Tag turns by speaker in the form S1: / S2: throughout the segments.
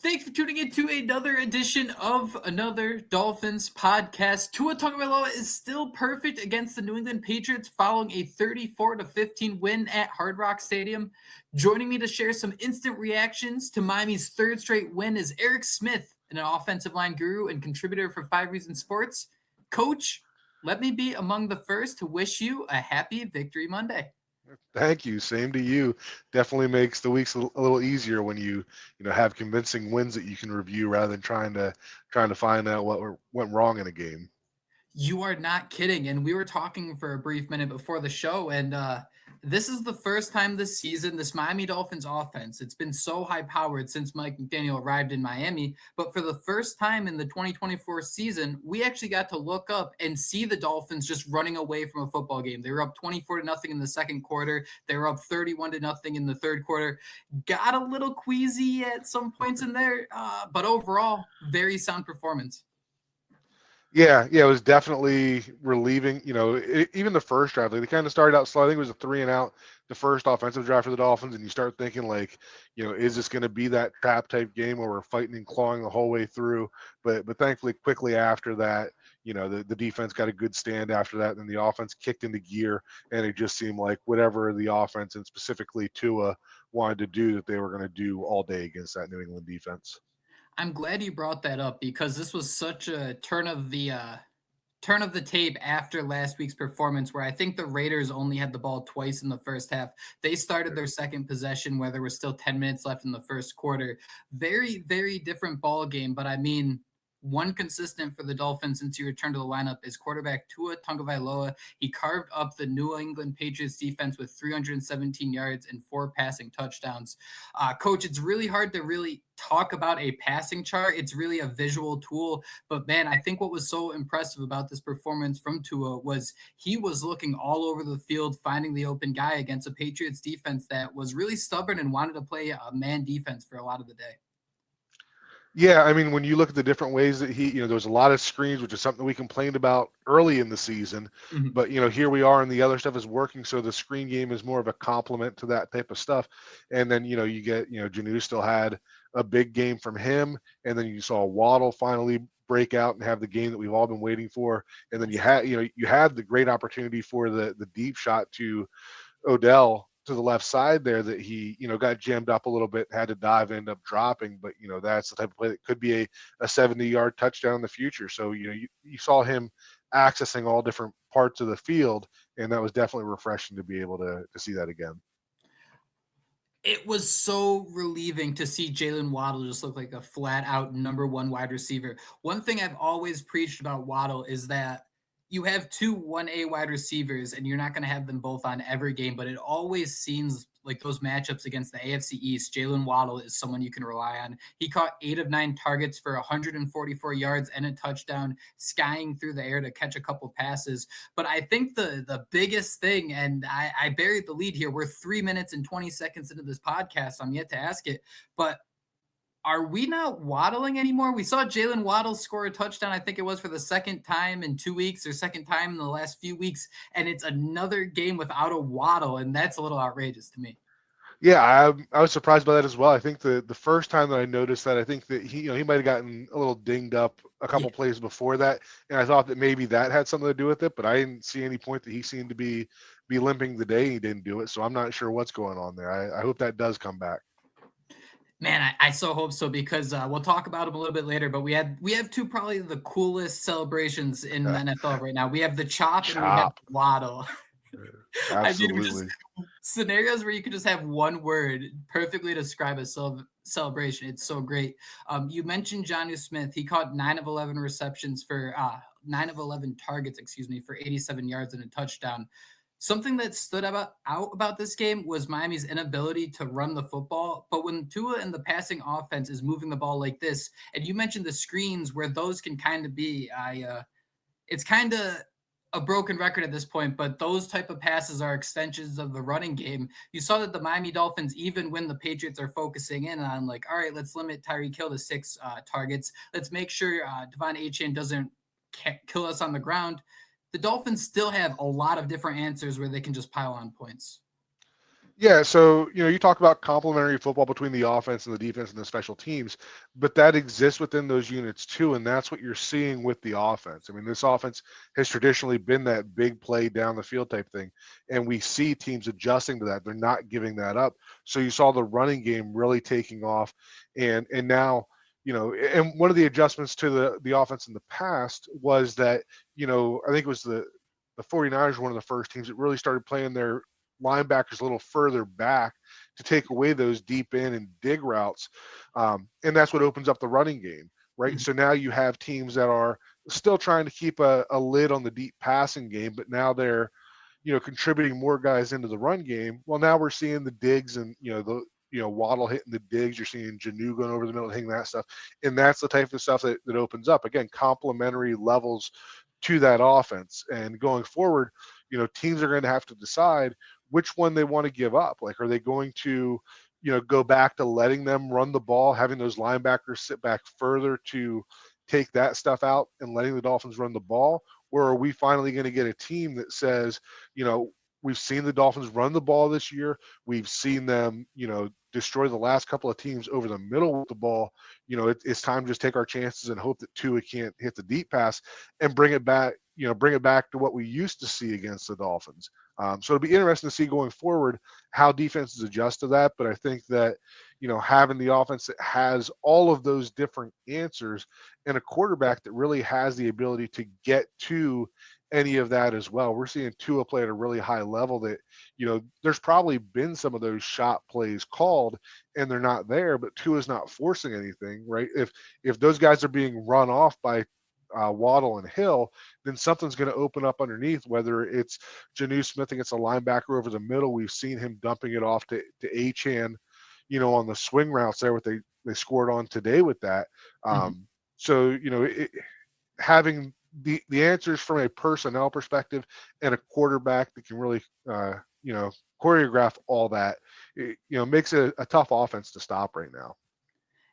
S1: Thanks for tuning in to another edition of Another Dolphins Podcast. Tua Tagovailoa is still perfect against the New England Patriots following a 34-15 win at Hard Rock Stadium. Joining me to share some instant reactions to Miami's third straight win is Eric Smith, an offensive line guru and contributor for 5 Reasons Sports. Coach, let me be among the first to wish you a happy Victory Monday.
S2: Thank you. Same to you. Definitely makes the weeks a little easier when you have convincing wins that you can review rather than trying to find out what went wrong in a game.
S1: You are not kidding. And we were talking for a brief minute before the show, and this is the first time this season, this Miami Dolphins offense, it's been so high-powered since Mike McDaniel arrived in Miami, but for the first time in the 2024 season, we actually got to look up and see the Dolphins just running away from a football game. They were up 24-0 in the second quarter. They were up 31-0 in the third quarter. Got a little queasy at some points in there, but overall, very sound performance.
S2: Yeah, it was definitely relieving. Even the first drive, they kind of started out slow. I think it was a 3-and-out, the first offensive drive for the Dolphins, and you start thinking is this going to be that trap type game where we're fighting and clawing the whole way through? But thankfully, quickly after that, the defense got a good stand after that, and then the offense kicked into gear, and it just seemed like whatever the offense and specifically Tua wanted to do, that they were going to do all day against that New England defense.
S1: I'm glad you brought that up because this was such a turn of the tape after last week's performance where I think the Raiders only had the ball twice in the first half. They started their second possession where there was still 10 minutes left in the first quarter. Very, very different ball game, but I mean, one consistent for the Dolphins since he returned to the lineup is quarterback Tua Tagovailoa. He carved up the New England Patriots defense with 317 yards and 4 passing touchdowns. Coach, it's really hard to really talk about a passing chart. It's really a visual tool. But, man, I think what was so impressive about this performance from Tua was he was looking all over the field, finding the open guy against a Patriots defense that was really stubborn and wanted to play a man defense for a lot of the day.
S2: Yeah, I mean, when you look at the different ways that there was a lot of screens, which is something we complained about early in the season. Mm-hmm. But, here we are and the other stuff is working. So the screen game is more of a complement to that type of stuff. And then, you get, Janu still had a big game from him. And then you saw Waddle finally break out and have the game that we've all been waiting for. And then you had the great opportunity for the deep shot to Odell to the left side there that he, got jammed up a little bit, had to dive, end up dropping. But, that's the type of play that could be a 70-yard touchdown in the future. So, you saw him accessing all different parts of the field, and that was definitely refreshing to be able to see that again.
S1: It was so relieving to see Jalen Waddle just look like a flat-out number one wide receiver. One thing I've always preached about Waddle is that you have 2 1A wide receivers, and you're not going to have them both on every game, but it always seems like those matchups against the AFC East, Jalen Waddle is someone you can rely on. He caught 8 of 9 targets for 144 yards and a touchdown, skying through the air to catch a couple passes. But I think the biggest thing, and I buried the lead here, we're 3 minutes and 20 seconds into this podcast, I'm yet to ask it, but are we not waddling anymore? We saw Jalen Waddle score a touchdown, I think it was for the second time in 2 weeks or second time in the last few weeks, and it's another game without a Waddle, and that's a little outrageous to me.
S2: Yeah, I was surprised by that as well. I think the first time that I noticed that, I think that he might have gotten a little dinged up a couple plays before that, and I thought that maybe that had something to do with it, but I didn't see any point that he seemed to be limping the day he didn't do it, so I'm not sure what's going on there. I hope that does come back.
S1: Man, I so hope so because we'll talk about them a little bit later. But we have 2 probably the coolest celebrations in the NFL right now. We have the chop. And we have Waddle.
S2: Absolutely.
S1: I mean, just scenarios where you could just have one word perfectly describe a celebration. It's so great. You mentioned Jonnu Smith. He caught 9 of 11 receptions for 9 of 11 targets, for 87 yards and a touchdown. Something that stood out about this game was Miami's inability to run the football. But when Tua and the passing offense is moving the ball like this, and you mentioned the screens where those can kind of be, it's kind of a broken record at this point, but those type of passes are extensions of the running game. You saw that the Miami Dolphins, even when the Patriots are focusing in on all right, let's limit Tyreek Hill to 6 targets. Let's make sure Devon Achane doesn't kill us on the ground. The Dolphins still have a lot of different answers where they can just pile on points.
S2: Yeah, so you talk about complementary football between the offense and the defense and the special teams, but that exists within those units too, and that's what you're seeing with the offense. I mean, this offense has traditionally been that big play down the field type thing, and we see teams adjusting to that. They're not giving that up. So you saw the running game really taking off, and now and one of the adjustments to the offense in the past was that I think it was the 49ers were one of the first teams that really started playing their linebackers a little further back to take away those deep in and dig routes. And that's what opens up the running game, right?
S1: Mhm.
S2: So now you have teams that are still trying to keep a lid on the deep passing game, but now they're, contributing more guys into the run game. Well, now we're seeing the digs and, Waddle hitting the digs. You're seeing Janu going over the middle, hitting that stuff. And that's the type of stuff that opens up. Again, complementary levels to that offense. And going forward, teams are going to have to decide which one they want to give up. Like, are they going to, go back to letting them run the ball, having those linebackers sit back further to take that stuff out and letting the Dolphins run the ball? Or are we finally going to get a team that says, we've seen the Dolphins run the ball this year. We've seen them, destroy the last couple of teams over the middle with the ball. It's time to just take our chances and hope that Tua can't hit the deep pass and bring it back, bring it back to what we used to see against the Dolphins. So it'll be interesting to see going forward how defenses adjust to that. But I think that, having the offense that has all of those different answers and a quarterback that really has the ability to get to any of that as well. We're seeing Tua play at a really high level that, there's probably been some of those shot plays called and they're not there, but Tua's not forcing anything, right? If those guys are being run off by Waddle and Hill, then something's going to open up underneath, whether it's Janu Smith against a linebacker over the middle. We've seen him dumping it off to Achane, on the swing routes there, what they scored on today with that.
S1: Mhm.
S2: So, having the answers from a personnel perspective and a quarterback that can really, choreograph all that, makes it a tough offense to stop right now.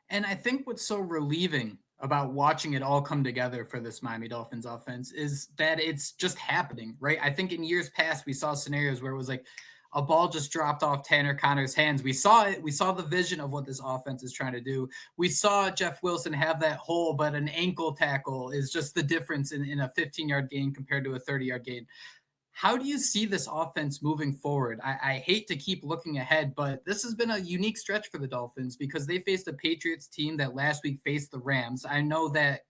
S1: And I think what's so relieving about watching it all come together for this Miami Dolphins offense is that it's just happening, right? I think in years past we saw scenarios where it was like a ball just dropped off Tanner Connor's hands. We saw it. We saw the vision of what this offense is trying to do. We saw Jeff Wilson have that hole, but an ankle tackle is just the difference in a 15-yard gain compared to a 30-yard gain. How do you see this offense moving forward? I hate to keep looking ahead, but this has been a unique stretch for the Dolphins because they faced a Patriots team that last week faced the Rams. I know that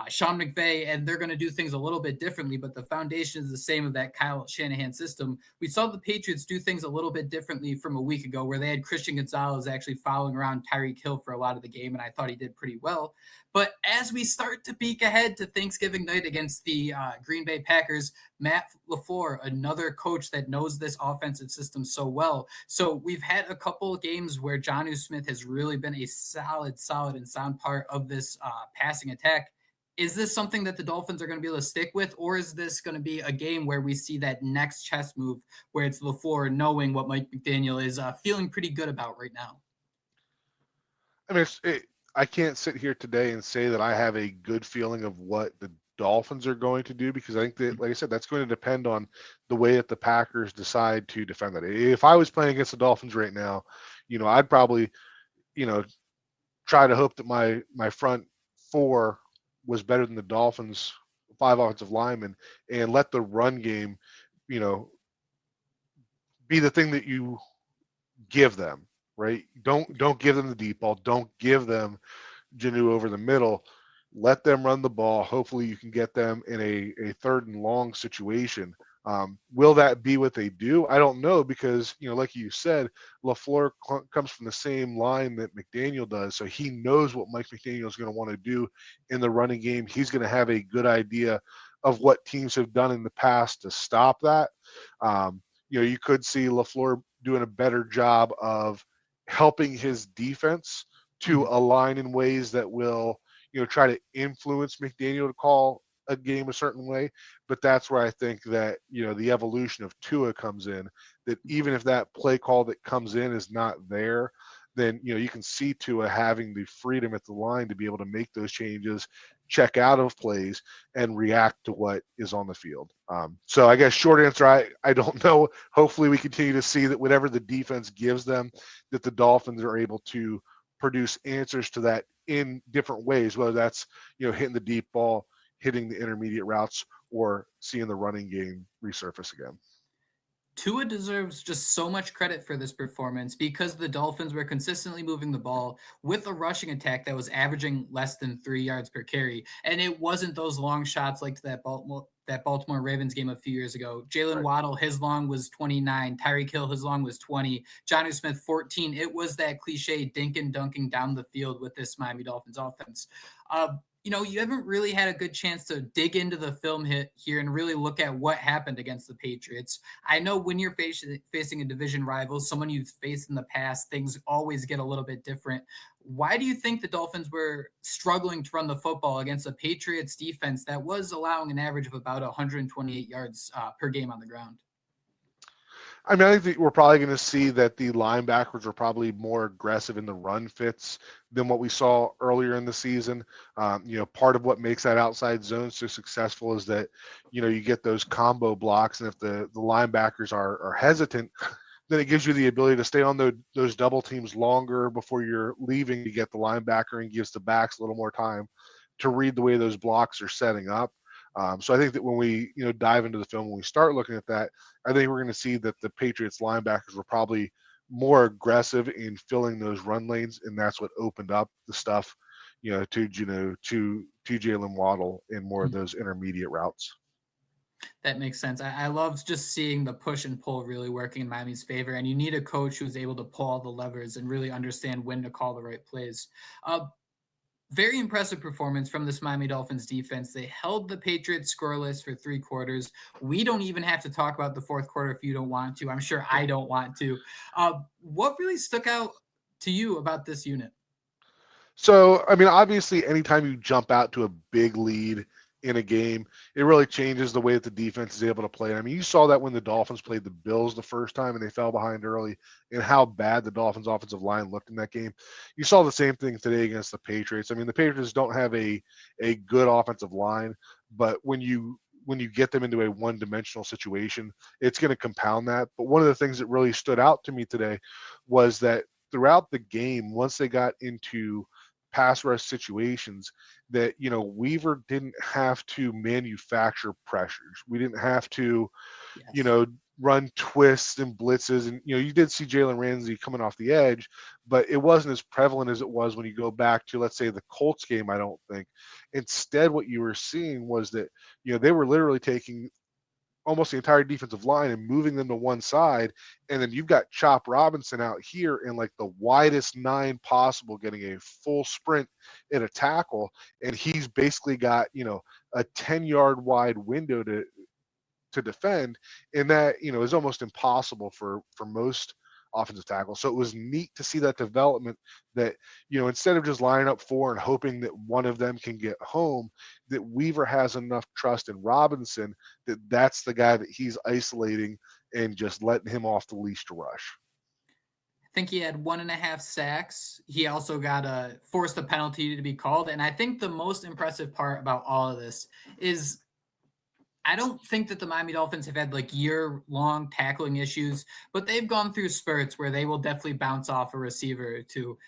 S1: Sean McVay, and they're going to do things a little bit differently, but the foundation is the same of that Kyle Shanahan system. We saw the Patriots do things a little bit differently from a week ago, where they had Christian Gonzalez actually following around Tyreek Hill for a lot of the game, and I thought he did pretty well. But as we start to peek ahead to Thanksgiving night against the Green Bay Packers, Matt LaFleur, another coach that knows this offensive system so well. So we've had a couple of games where Jonnu Smith has really been a solid and sound part of this passing attack. Is this something that the Dolphins are going to be able to stick with, or is this going to be a game where we see that next chess move where it's LaFleur knowing what Mike McDaniel is feeling pretty good about right now?
S2: I mean, I can't sit here today and say that I have a good feeling of what the Dolphins are going to do, because I think that, like I said, that's going to depend on the way that the Packers decide to defend that. If I was playing against the Dolphins right now, I'd probably, try to hope that my front four was better than the Dolphins' 5 offensive linemen, and let the run game, you know, be the thing that you give them, right? Don't give them the deep ball. Don't give them Janu over the middle. Let them run the ball. Hopefully you can get them in a third and long situation. Will that be what they do? I don't know, because, like you said, LaFleur comes from the same line that McDaniel does. So he knows what Mike McDaniel is going to want to do in the running game. He's going to have a good idea of what teams have done in the past to stop that. You could see LaFleur doing a better job of helping his defense to align in ways that will, try to influence McDaniel to call a game a certain way. But that's where I think that, the evolution of Tua comes in, that even if that play call that comes in is not there, then, you can see Tua having the freedom at the line to be able to make those changes, check out of plays and react to what is on the field. So I guess short answer, I don't know. Hopefully we continue to see that whatever the defense gives them, that the Dolphins are able to produce answers to that in different ways, whether that's, hitting the deep ball, hitting the intermediate routes, or seeing the running game resurface again.
S1: Tua deserves just so much credit for this performance because the Dolphins were consistently moving the ball with a rushing attack that was averaging less than 3 yards per carry. And it wasn't those long shots like to that Baltimore Ravens game a few years ago. Jalen Waddle, his long was 29. Tyreek Hill, his long was 20. Jonnu Smith, 14. It was that cliche dink and dunking down the field with this Miami Dolphins offense. You haven't really had a good chance to dig into the film hit here and really look at what happened against the Patriots. I know when you're facing a division rival, someone you've faced in the past, things always get a little bit different. Why do you think the Dolphins were struggling to run the football against a Patriots defense that was allowing an average of about 128 yards per game on the ground?
S2: I mean, I think that we're probably going to see that the linebackers are probably more aggressive in the run fits than what we saw earlier in the season. Part of what makes that outside zone so successful is that, you get those combo blocks, and if the linebackers are hesitant, then it gives you the ability to stay on those double teams longer before you're leaving to get the linebacker, and gives the backs a little more time to read the way those blocks are setting up. So I think that when we, dive into the film, when we start looking at that, I think we're going to see that the Patriots linebackers were probably more aggressive in filling those run lanes, and that's what opened up the stuff, to Jalen Waddle in more of those intermediate routes.
S1: That makes sense. I love just seeing the push and pull really working in Miami's favor, and you need a coach who's able to pull all the levers and really understand when to call the right plays. Very impressive performance from this Miami Dolphins defense. They held the Patriots scoreless for 3 quarters. We don't even have to talk about the fourth quarter if you don't want to. I'm sure I don't want to. What really stuck out to you about this unit?
S2: So, I mean, obviously, anytime you jump out to a big lead in a game, it really changes the way that the defense is able to play. I mean, you saw that when the Dolphins played the Bills the first time and they fell behind early, and how bad the Dolphins offensive line looked in that game. You saw the same thing today against the Patriots. I mean, the Patriots don't have a good offensive line, but when you get them into a one-dimensional situation, it's going to compound that. But one of the things that really stood out to me today was that throughout the game, once they got into pass rush situations, that Weaver didn't have to manufacture pressures. We didn't have to run twists and blitzes, and you did see Jalen Ramsey coming off the edge, but it wasn't as prevalent as it was when you go back to, let's say, the Colts game. I don't think. Instead, what you were seeing was that they were literally taking almost the entire defensive line and moving them to one side, and then you've got Chop Robinson out here in like the widest 9 possible, getting a full sprint at a tackle, and he's basically got a 10-yard wide window to defend, and that is almost impossible for most offensive tackles. So it was neat to see that development, that instead of just lining up 4 and hoping that one of them can get home, that Weaver has enough trust in Robinson that that's the guy that he's isolating and just letting him off the leash to rush.
S1: I think he had 1.5 sacks. He also forced a penalty to be called. And I think the most impressive part about all of this is I don't think that the Miami Dolphins have had like year-long tackling issues, but they've gone through spurts where they will definitely bounce off a receiver or two.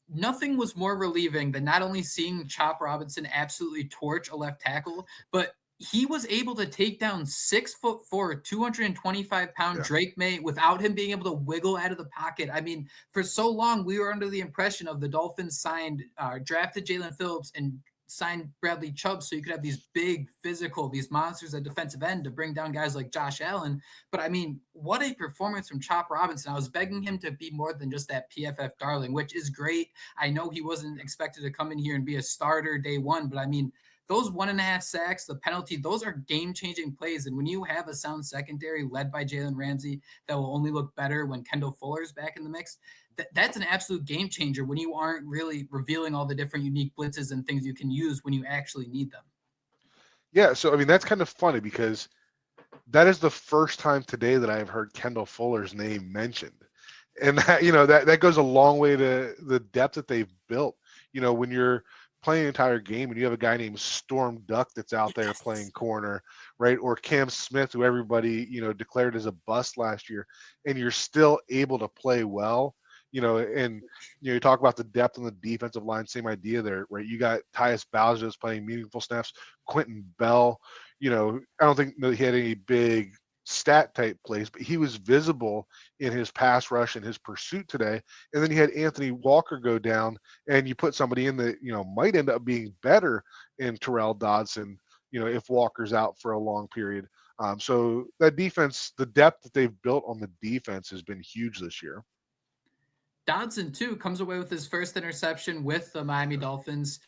S1: Nothing was more relieving than not only seeing Chop Robinson absolutely torch a left tackle, but he was able to take down 6'4", 225-pound Drake May without him being able to wiggle out of the pocket. I mean, for so long, we were under the impression of the Dolphins drafted Jalen Phillips and signed Bradley Chubb so you could have these big physical, these monsters at defensive end to bring down guys like Josh Allen. But I mean, what a performance from Chop Robinson. I was begging him to be more than just that PFF darling, which is great. I know he wasn't expected to come in here and be a starter day one, but I mean, those 1.5 sacks, the penalty, those are game-changing plays. And when you have a sound secondary led by Jalen Ramsey that will only look better when Kendall Fuller's back in the mix, that's an absolute game changer when you aren't really revealing all the different unique blitzes and things you can use when you actually need them.
S2: Yeah, so I mean, that's kind of funny because that is the first time today that I've heard Kendall Fuller's name mentioned. And that, that goes a long way to the depth that they've built. When you're playing an entire game and you have a guy named Storm Duck that's out there playing
S1: Yes.
S2: corner, right? Or Cam Smith, who everybody, declared as a bust last year, and you're still able to play well, and you talk about the depth on the defensive line, same idea there, right? You got Tyus Bowser that's playing meaningful snaps, Quentin Bell, I don't think that he had any big stat type plays, but he was visible in his pass rush and his pursuit today. And then you had Anthony Walker go down, and you put somebody in that might end up being better in Terrell Dodson, if Walker's out for a long period. So that defense, the depth that they've built on the defense has been huge this year.
S1: Dodson, too, comes away with his first interception with the Miami Dolphins.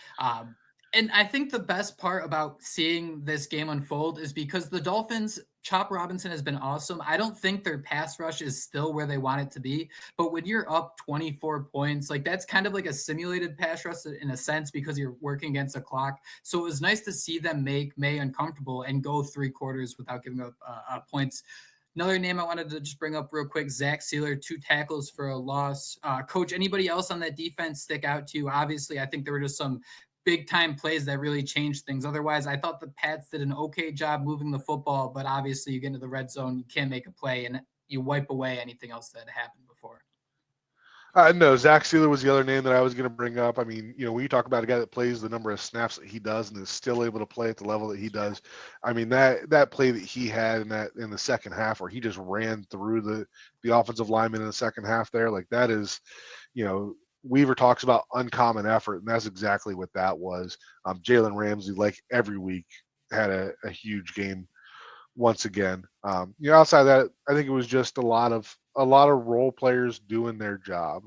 S1: And I think the best part about seeing this game unfold is because the Dolphins, Chop Robinson has been awesome. I don't think their pass rush is still where they want it to be, but when you're up 24 points, like that's kind of like a simulated pass rush in a sense because you're working against the clock. So it was nice to see them make May uncomfortable and go 3 quarters without giving up points. Another name I wanted to just bring up real quick, Zach Sealer, 2 tackles for a loss. Coach, anybody else on that defense stick out to you? Obviously, I think there were just some big-time plays that really changed things. Otherwise, I thought the Pats did an okay job moving the football, but obviously you get into the red zone, you can't make a play, and you wipe away anything else that happened before.
S2: No, Zach Sealer was the other name that I was going to bring up. I mean, when you talk about a guy that plays the number of snaps that he does and is still able to play at the level that he does, I mean that play that he had in the second half where he just ran through the offensive lineman in the second half there, like that is, Weaver talks about uncommon effort, and that's exactly what that was. Jalen Ramsey, like every week, had a huge game once again. Outside of that, I think it was just a lot of role players doing their job.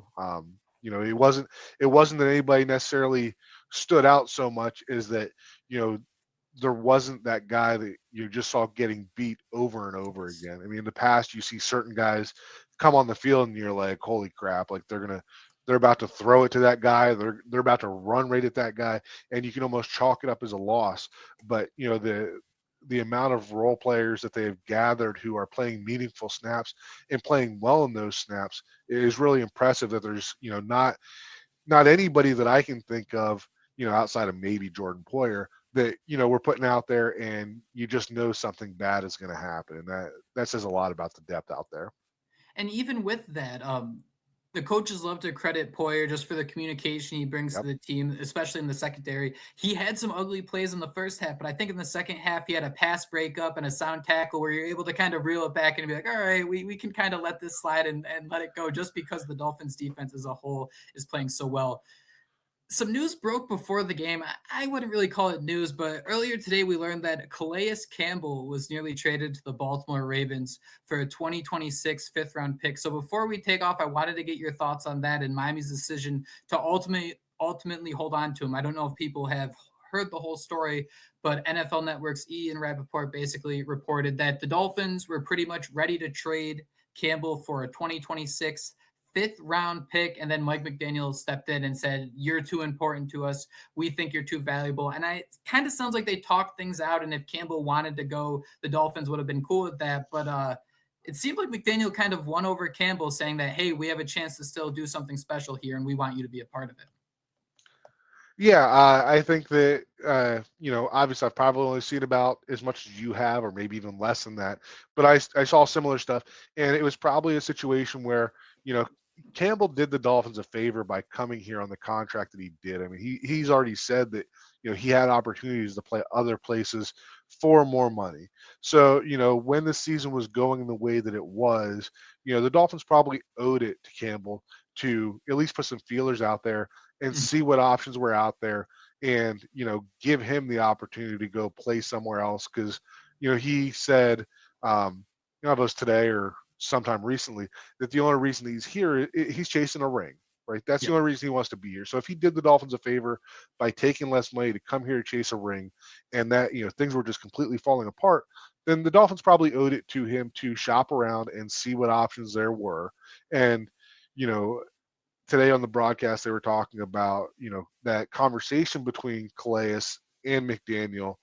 S2: It wasn't that anybody necessarily stood out so much as that, there wasn't that guy that you just saw getting beat over and over again. I mean, in the past, you see certain guys come on the field and you're like, holy crap, like they're about to throw it to that guy. They're about to run right at that guy, and you can almost chalk it up as a loss. But the amount of role players that they have gathered who are playing meaningful snaps and playing well in those snaps is really impressive. That there's not anybody that I can think of outside of maybe Jordan Poyer that we're putting out there, and you just know something bad is going to happen, and that says a lot about the depth out there.
S1: And even with that, the coaches love to credit Poyer just for the communication he brings to the team, especially in the secondary. He had some ugly plays in the first half, but I think in the second half he had a pass breakup and a sound tackle where you're able to kind of reel it back and be like, all right, we can kind of let this slide and let it go just because the Dolphins defense as a whole is playing so well. Some news broke before the game. I wouldn't really call it news, but earlier today we learned that Calais Campbell was nearly traded to the Baltimore Ravens for a 2026 fifth-round pick. So before we take off, I wanted to get your thoughts on that and Miami's decision to ultimately hold on to him. I don't know if people have heard the whole story, but NFL Network's Ian Rappaport basically reported that the Dolphins were pretty much ready to trade Campbell for a 2026 fifth-round pick, and then Mike McDaniel stepped in and said, you're too important to us. We think you're too valuable. And it kind of sounds like they talked things out, and if Campbell wanted to go, the Dolphins would have been cool with that. But it seemed like McDaniel kind of won over Campbell, saying that, hey, we have a chance to still do something special here, and we want you to be a part of it.
S2: Yeah, I think that, obviously I've probably only seen about as much as you have, or maybe even less than that. But I saw similar stuff, and it was probably a situation where, Campbell did the Dolphins a favor by coming here on the contract that he did. I mean, he's already said that, he had opportunities to play other places for more money. So, when the season was going the way that it was, the Dolphins probably owed it to Campbell to at least put some feelers out there and see what options were out there and, give him the opportunity to go play somewhere else. Cause, he said, it was today or sometime recently that the only reason he's here, he's chasing a ring, right? That's the only reason he wants to be here. So if he did the Dolphins a favor by taking less money to come here to chase a ring, and that, things were just completely falling apart, then the Dolphins probably owed it to him to shop around and see what options there were. And, today on the broadcast, they were talking about, that conversation between Calais and McDaniel.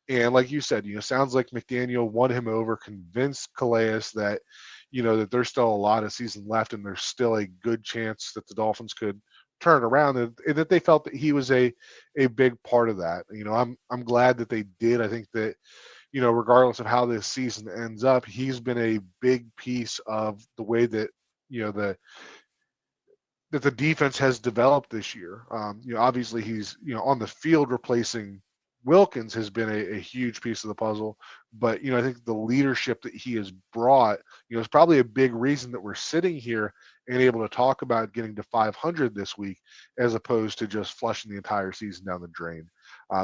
S2: And like you said, sounds like McDaniel won him over, convinced Calais that, that there's still a lot of season left and there's still a good chance that the Dolphins could turn around, and that they felt that he was a big part of that. I'm glad that they did. I think that, regardless of how this season ends up, he's been a big piece of the way that, the defense has developed this year. Obviously he's, on the field replacing Wilkins has been a huge piece of the puzzle, but, I think the leadership that he has brought, is probably a big reason that we're sitting here and able to talk about getting to 500 this week, as opposed to just flushing the entire season down the drain.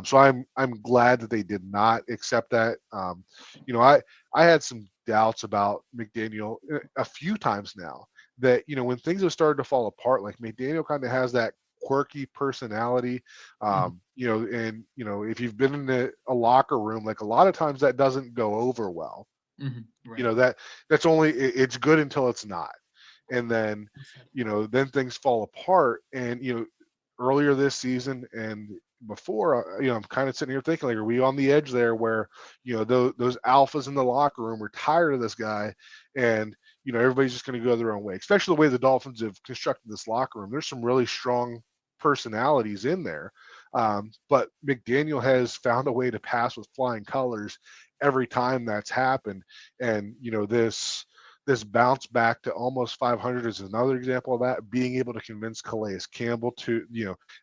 S2: So I'm glad that they did not accept that. I had some doubts about McDaniel a few times now, that, when things have started to fall apart, like McDaniel kind of has that quirky personality, and, if you've been in a locker room, like a lot of times that doesn't go over well.
S1: Right.
S2: That's only, it's good until it's not. And then, then things fall apart. And, earlier this season and before, I'm kind of sitting here thinking, like, are we on the edge there where, those alphas in the locker room are tired of this guy, and, everybody's just going to go their own way, especially the way the Dolphins have constructed this locker room. There's some really strong personalities in there. But McDaniel has found a way to pass with flying colors every time that's happened. And, this bounce back to almost 500 is another example of that, being able to convince Calais Campbell to,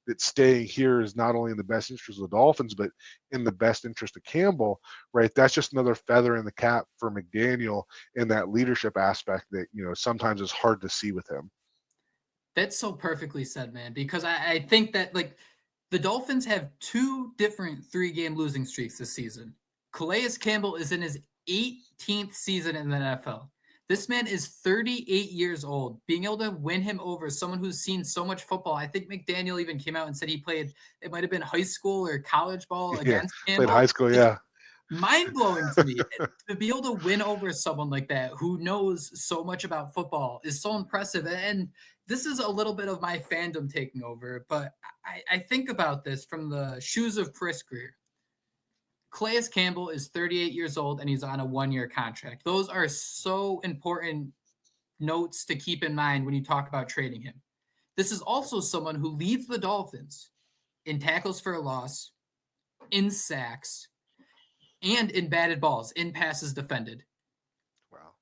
S2: that staying here is not only in the best interest of the Dolphins, but in the best interest of Campbell, right? That's just another feather in the cap for McDaniel in that leadership aspect that, sometimes is hard to see with him.
S1: That's so perfectly said, man, because I think that, like, the Dolphins have 2 different 3-game losing streaks this season. Calais Campbell is in his 18th season in the NFL. This man is 38 years old. Being able to win him over someone who's seen so much football. I think McDaniel even came out and said he played, it might have been high school or college ball against Campbell.
S2: Played high school, yeah.
S1: Mind-blowing to me. To be able to win over someone like that who knows so much about football is so impressive. And this is a little bit of my fandom taking over, but I think about this from the shoes of Chris Grier. Calais Campbell is 38 years old and he's on a 1-year contract. Those are so important notes to keep in mind when you talk about trading him. This is also someone who leads the Dolphins in tackles for a loss, in sacks, and in batted balls, in passes defended.
S2: Wow.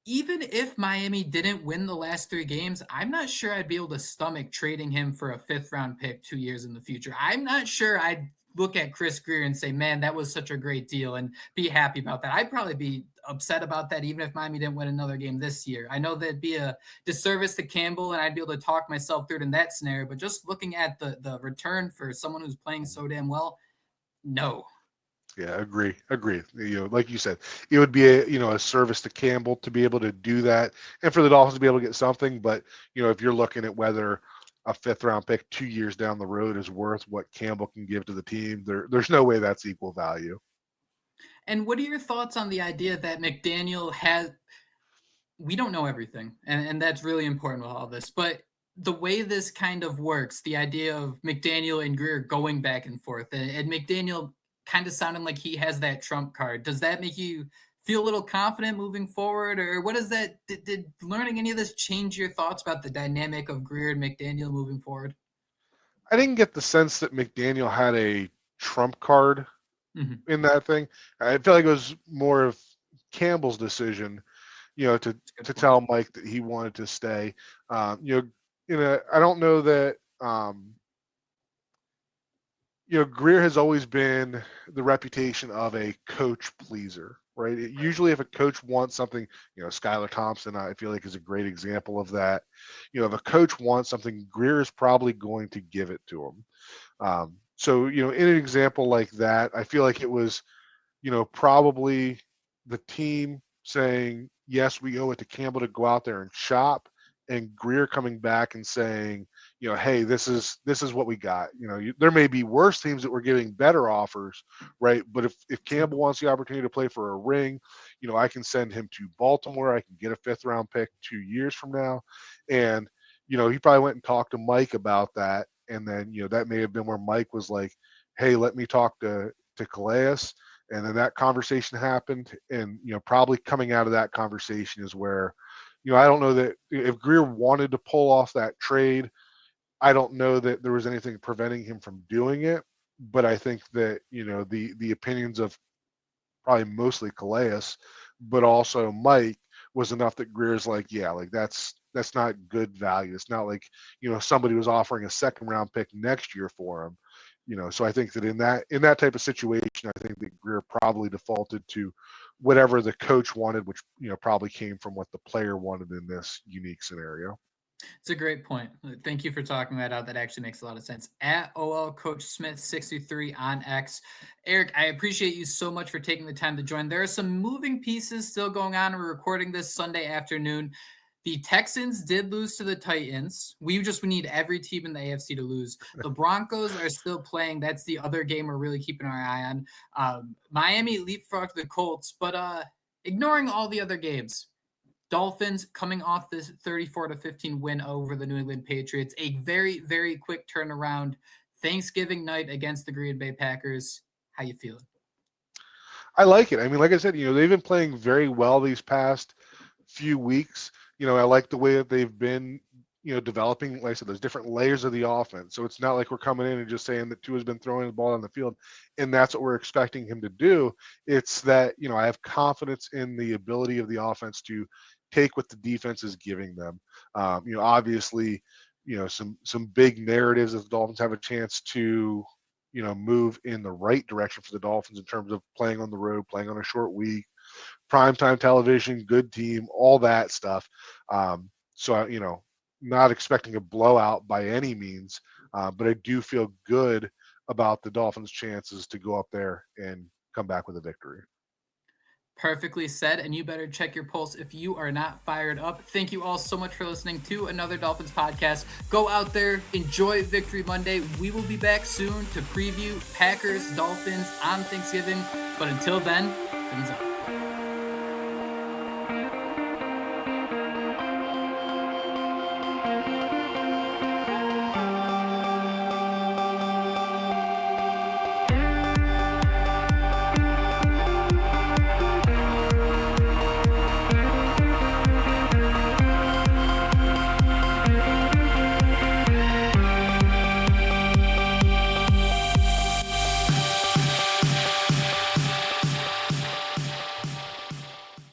S1: Even if Miami didn't win the last 3 games, I'm not sure I'd be able to stomach trading him for a 5th-round pick 2 years in the future. I'm not sure I'd look at Chris Grier and say, man, that was such a great deal, and be happy about that. I'd probably be upset about that even if Miami didn't win another game this year. I know that'd be a disservice to Campbell, and I'd be able to talk myself through it in that scenario, but just looking at the return for someone who's playing so damn well, no.
S2: Yeah, agree. Like you said, it would be a service to Campbell to be able to do that, and for the Dolphins to be able to get something. But, if you're looking at whether a 5th-round pick 2 years down the road is worth what Campbell can give to the team, there's no way that's equal value.
S1: And what are your thoughts on the idea that McDaniel has? We don't know everything, and that's really important with all this. But the way this kind of works, the idea of McDaniel and Grier going back and forth, and McDaniel kind of sounding like he has that trump card. Does that make you feel a little confident moving forward, or what is that? Did learning any of this change your thoughts about the dynamic of Grier and McDaniel moving forward?
S2: I didn't get the sense that McDaniel had a trump card in that thing. I feel like it was more of Campbell's decision, to tell Mike that he wanted to stay. I don't know that. Grier has always been the reputation of a coach pleaser, right? Usually if a coach wants something, Skylar Thompson, I feel like is a great example of that. If a coach wants something, Grier is probably going to give it to him. So, in an example like that, I feel like it was, probably the team saying, yes, we owe it to Campbell to go out there and shop, and Grier coming back and saying, hey, this is what we got. There may be worse teams that were giving better offers, right? But if Campbell wants the opportunity to play for a ring, I can send him to Baltimore. I can get a 5th-round pick 2 years from now. And, he probably went and talked to Mike about that. And then, that may have been where Mike was like, hey, let me talk to Calais. And then that conversation happened. And, probably coming out of that conversation is where, I don't know that if Grier wanted to pull off that trade, I don't know that there was anything preventing him from doing it, but I think that, the opinions of probably mostly Calais, but also Mike was enough that Greer's like, yeah, like that's not good value. It's not like, somebody was offering a second round pick next year for him. So I think that in that type of situation, I think that Greer probably defaulted to whatever the coach wanted, which, probably came from what the player wanted in this unique scenario.
S1: It's a great point. Thank you for talking that out. That actually makes a lot of sense. At OL Coach Smith 63 on X. Eric, I appreciate you so much for taking the time to join. There are some moving pieces still going on. We're recording this Sunday afternoon. The Texans did lose to the Titans. We need every team in the AFC to lose. The Broncos are still playing. That's the other game we're really keeping our eye on. Miami leapfrogged the Colts, but ignoring all the other games, Dolphins coming off this 34-15 win over the New England Patriots. A very, very quick turnaround. Thanksgiving night against the Green Bay Packers. How you feeling?
S2: I like it. I mean, like I said, they've been playing very well these past few weeks. I like the way that they've been, developing. Like I said, there's different layers of the offense. So it's not like we're coming in and just saying that Tua's been throwing the ball on the field and that's what we're expecting him to do. It's that, I have confidence in the ability of the offense to take what the defense is giving them. Obviously, some big narratives if the Dolphins have a chance to, move in the right direction for the Dolphins in terms of playing on the road, playing on a short week, primetime television, good team, all that stuff. So, not expecting a blowout by any means, but I do feel good about the Dolphins' chances to go up there and come back with a victory.
S1: Perfectly said, and you better check your pulse if you are not fired up. Thank you all so much for listening to Another Dolphins Podcast. Go out there, enjoy Victory Monday. We will be back soon to preview Packers, Dolphins on Thanksgiving. But until then, things up.